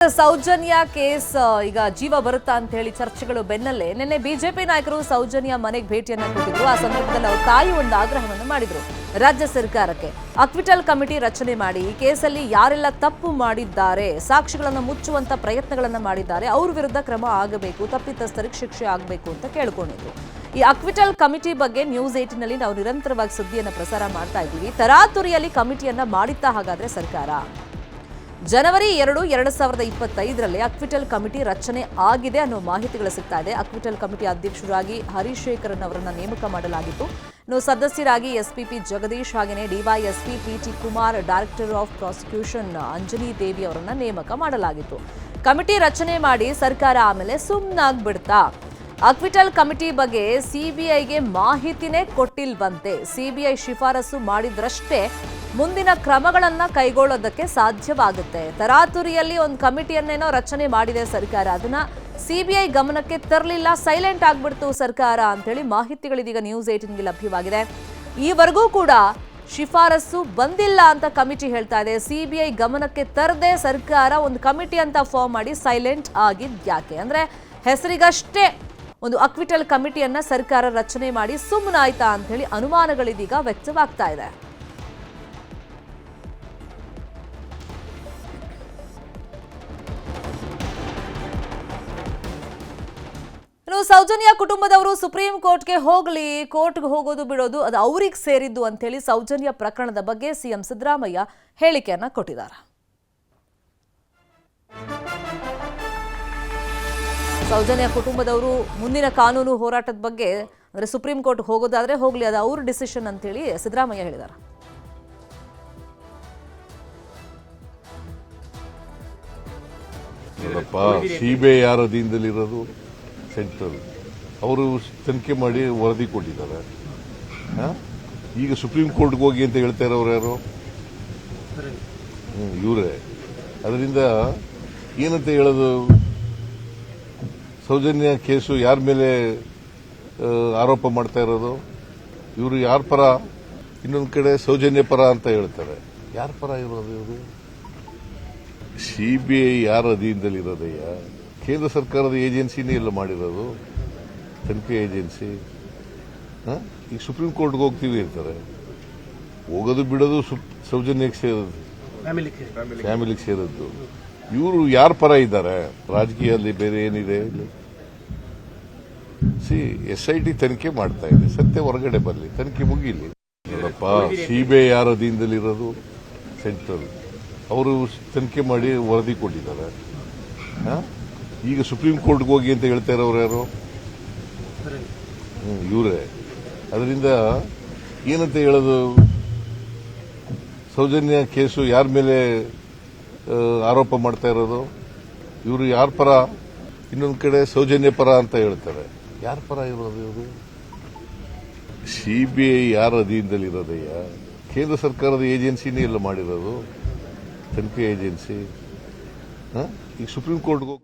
Soujanya case ಈಗ ಜೀವ ಬರುತ್ತಾ ಅಂತ ಹೇಳಿ ಚರ್ಚೆಗಳು ಬೆನ್ನಲ್ಲೇ ನಿನ್ನೆ ಬಿಜೆಪಿ ನಾಯಕರು ಸೌಜನ್ಯ ಮನೆಗೆ ಭೇಟಿಯನ್ನ ಕೊಟ್ಟಿದ್ರು. ಆ ಸಂದರ್ಭದಲ್ಲಿ ಅವರು ತಾಯಿ ಒಂದು ಆಗ್ರಹವನ್ನು ಮಾಡಿದ್ರು ರಾಜ್ಯ ಸರ್ಕಾರಕ್ಕೆ. ಅಕ್ವಿಟಲ್ ಕಮಿಟಿ ರಚನೆ ಮಾಡಿ ಈ ಕೇಸಲ್ಲಿ ಯಾರೆಲ್ಲ ತಪ್ಪು ಮಾಡಿದ್ದಾರೆ, ಸಾಕ್ಷಿಗಳನ್ನು ಮುಚ್ಚುವಂತ ಪ್ರಯತ್ನಗಳನ್ನ ಮಾಡಿದ್ದಾರೆ, ಅವ್ರ ವಿರುದ್ಧ ಕ್ರಮ ಆಗಬೇಕು, ತಪ್ಪಿತಸ್ಥರಿಗೆ ಶಿಕ್ಷೆ ಆಗಬೇಕು ಅಂತ ಕೇಳ್ಕೊಂಡಿದ್ರು. ಈ ಅಕ್ವಿಟಲ್ ಕಮಿಟಿ ಬಗ್ಗೆ ನ್ಯೂಸ್ 18 ನಲ್ಲಿ ನಾವು ನಿರಂತರವಾಗಿ ಸುದ್ದಿಯನ್ನು ಪ್ರಸಾರ ಮಾಡ್ತಾ ಇದ್ದೀವಿ. ತರಾತುರಿಯಲ್ಲಿ ಕಮಿಟಿಯನ್ನ ಮಾಡಿತ್ತಾ ಹಾಗಾದ್ರೆ ಸರ್ಕಾರ? ಜನವರಿ 2, 2025ರಲ್ಲಿ ಅಕ್ವಿಟಲ್ ಕಮಿಟಿ ರಚನೆ ಆಗಿದೆ ಅನ್ನೋ ಮಾಹಿತಿಗಳು ಸಿಗ್ತಾ ಇದೆ. ಅಕ್ವಿಟಲ್ ಕಮಿಟಿ ಅಧ್ಯಕ್ಷರಾಗಿ ಹರೀಶ್ ಶೇಖರನ್ ಅವರನ್ನ ನೇಮಕ ಮಾಡಲಾಗಿತ್ತು. ಇನ್ನು ಸದಸ್ಯರಾಗಿ ಎಸ್ಪಿಪಿ ಜಗದೀಶ್ ಹಾಗೆಯೇ DYSP PT Kumar, director of prosecution Anjani Devi ಅವರನ್ನ ನೇಮಕ ಮಾಡಲಾಗಿತ್ತು. ಕಮಿಟಿ ರಚನೆ ಮಾಡಿ ಸರ್ಕಾರ ಆಮೇಲೆ ಸುಮ್ಮನಾಗ್ಬಿಡ್ತಾ? ಅಕ್ವಿಟಲ್ ಕಮಿಟಿ ಬಗ್ಗೆ ಸಿಬಿಐಗೆ ಮಾಹಿತಿನೇ ಕೊಟ್ಟಿಲ್ವಂತೆ. ಸಿಬಿಐ ಶಿಫಾರಸು ಮಾಡಿದ್ರಷ್ಟೇ ಮುಂದಿನ ಕ್ರಮಗಳನ್ನ ಕೈಗೊಳ್ಳೋದಕ್ಕೆ ಸಾಧ್ಯವಾಗುತ್ತೆ. ತರಾತುರಿಯಲ್ಲಿ ಒಂದು ಕಮಿಟಿಯನ್ನೇನೋ ರಚನೆ ಮಾಡಿದೆ ಸರ್ಕಾರ, ಅದನ್ನ ಸಿಬಿಐ ಗಮನಕ್ಕೆ ತರಲಿಲ್ಲ, ಸೈಲೆಂಟ್ ಆಗ್ಬಿಡ್ತು ಸರ್ಕಾರ ಅಂತೇಳಿ ಮಾಹಿತಿಗಳಿದೀಗ ನ್ಯೂಸ್ 18ಗೆ ಲಭ್ಯವಾಗಿದೆ. ಈವರೆಗೂ ಕೂಡ ಶಿಫಾರಸು ಬಂದಿಲ್ಲ ಅಂತ ಕಮಿಟಿ ಹೇಳ್ತಾ ಇದೆ. ಸಿಬಿಐ ಗಮನಕ್ಕೆ ತರದೆ ಸರ್ಕಾರ ಒಂದು ಕಮಿಟಿ ಅಂತ ಫಾರ್ಮ್ ಮಾಡಿ ಸೈಲೆಂಟ್ ಆಗಿದ್ಯಾಕೆ? ಅಂದ್ರೆ ಹೆಸರಿಗಷ್ಟೇ ಒಂದು ಅಕ್ವಿಟಲ್ ಕಮಿಟಿಯನ್ನ ಸರ್ಕಾರ ರಚನೆ ಮಾಡಿ ಸುಮ್ಮನಾಯ್ತಾ ಅಂತ ಹೇಳಿ ಅನುಮಾನಗಳಿದೀಗ ವ್ಯಕ್ತವಾಗ್ತಾ ಇದೆ. ಸೌಜನ್ಯ ಕುಟುಂಬದವರು ಸುಪ್ರೀಂ ಕೋರ್ಟ್ಗೆ ಹೋಗಲಿ, ಕೋರ್ಟ್ಗೆ ಹೋಗೋದು ಬಿಡೋದು ಅದು ಅವ್ರಿಗೆ ಸೇರಿದ್ದು ಅಂತ ಹೇಳಿ ಸೌಜನ್ಯ ಪ್ರಕರಣದ ಬಗ್ಗೆ ಸಿಎಂ ಸಿದ್ದರಾಮಯ್ಯ ಹೇಳಿಕೆಯನ್ನ ಕೊಟ್ಟಿದ್ದಾರೆ. ಸೌಜನ್ಯ ಕುಟುಂಬದವರು ಮುಂದಿನ ಕಾನೂನು ಹೋರಾಟದ ಬಗ್ಗೆ ಅಂದ್ರೆ ಸುಪ್ರೀಂ ಕೋರ್ಟ್ ಹೋಗೋದಾದ್ರೆ ಹೋಗ್ಲಿ, ಅದು ಅವ್ರ ಡಿಸಿಷನ್ ಅಂತ ಹೇಳಿ ಸಿದ್ದರಾಮಯ್ಯ ಹೇಳಿದ್ದಾರೆ. ಸಿಬಿಐ ಯಾರ ಅಧೀನದಲ್ಲಿರೋದು? ಸೆಂಟ್ರಲ್ ಅವರು ತನಿಖೆ ಮಾಡಿ ವರದಿ ಕೊಟ್ಟಿದ್ದಾರೆ. ಈಗ ಸುಪ್ರೀಂ ಕೋರ್ಟ್ಗೆ ಹೋಗಿ ಅಂತ ಹೇಳ್ತಾ ಇರೋರು ಯಾರು? ಇವರೇ. ಅದರಿಂದ ಏನಂತ ಹೇಳೋದು? ಸೌಜನ್ಯ ಕೇಸು ಯಾರ ಮೇಲೆ ಆರೋಪ ಮಾಡ್ತಾ ಇರೋದು? ಇವರು ಯಾರ ಪರ? ಇನ್ನೊಂದು ಕಡೆ ಸೌಜನ್ಯ ಪರ ಅಂತ ಹೇಳ್ತಾರೆ. ಯಾರ ಪರ ಇರೋದು ಇವರು? ಸಿಬಿಐ ಯಾರ ಅಧೀನದಲ್ಲಿರೋದಯ್ಯ? ಕೇಂದ್ರ ಸರ್ಕಾರದ ಏಜೆನ್ಸಿನೇ ಎಲ್ಲ ಮಾಡಿರೋದು, ತನಿಖೆ ಏಜೆನ್ಸಿ. ಈಗ ಸುಪ್ರೀಂ ಕೋರ್ಟ್ಗೆ ಹೋಗ್ತೀವಿ ಇರ್ತಾರೆ, ಹೋಗೋದು ಬಿಡೋದು ಸೌಜನ್ಯಕ್ಕೆ ಸೇರೋದು, ಫ್ಯಾಮಿಲಿಗೆ ಸೇರೋದು. ಇವರು ಯಾರ ಪರ ಇದ್ದಾರೆ? ರಾಜಕೀಯದಲ್ಲಿ ಬೇರೆ ಏನಿದೆ? SIT ತನಿಖೆ ಮಾಡ್ತಾ ಇದೆ, ಸತ್ಯ ಹೊರಗಡೆ ಬರಲಿ, ತನಿಖೆ ಮುಗಿಲಿ. ನೋಡಪ್ಪ, ಸಿಬಿಐ ಯಾರ ಅಧೀನದಲ್ಲಿರೋದು? ಸೆಂಟ್ರಲ್ ಅವರು ತನಿಖೆ ಮಾಡಿ ವರದಿ ಕೊಟ್ಟಿದ್ದಾರೆ. ಈಗ ಸುಪ್ರೀಂ ಕೋರ್ಟ್ಗೆ ಹೋಗಿ ಅಂತ ಹೇಳ್ತಾ ಇರೋರು ಯಾರು? ಇವರೇ. ಅದರಿಂದ ಏನಂತ ಹೇಳೋದು? ಸೌಜನ್ಯ ಕೇಸು ಯಾರ ಮೇಲೆ ಆರೋಪ ಮಾಡ್ತಾ ಇರೋದು? ಇವರು ಯಾರ ಪರ? ಇನ್ನೊಂದು ಕಡೆ ಸೌಜನ್ಯ ಪರ ಅಂತ ಹೇಳ್ತಾರೆ. ಯಾರ ಪರ ಇರೋದು ಇವರು? ಸಿಬಿಐ ಯಾರ ಅಧೀನದಲ್ಲಿರೋದಯ್ಯ? ಕೇಂದ್ರ ಸರ್ಕಾರದ ಏಜೆನ್ಸಿನೇ ಎಲ್ಲ ಮಾಡಿರೋದು, ತನಿಖೆ ಏಜೆನ್ಸಿ. ಈಗ ಸುಪ್ರೀಂ ಕೋರ್ಟ್ಗೆ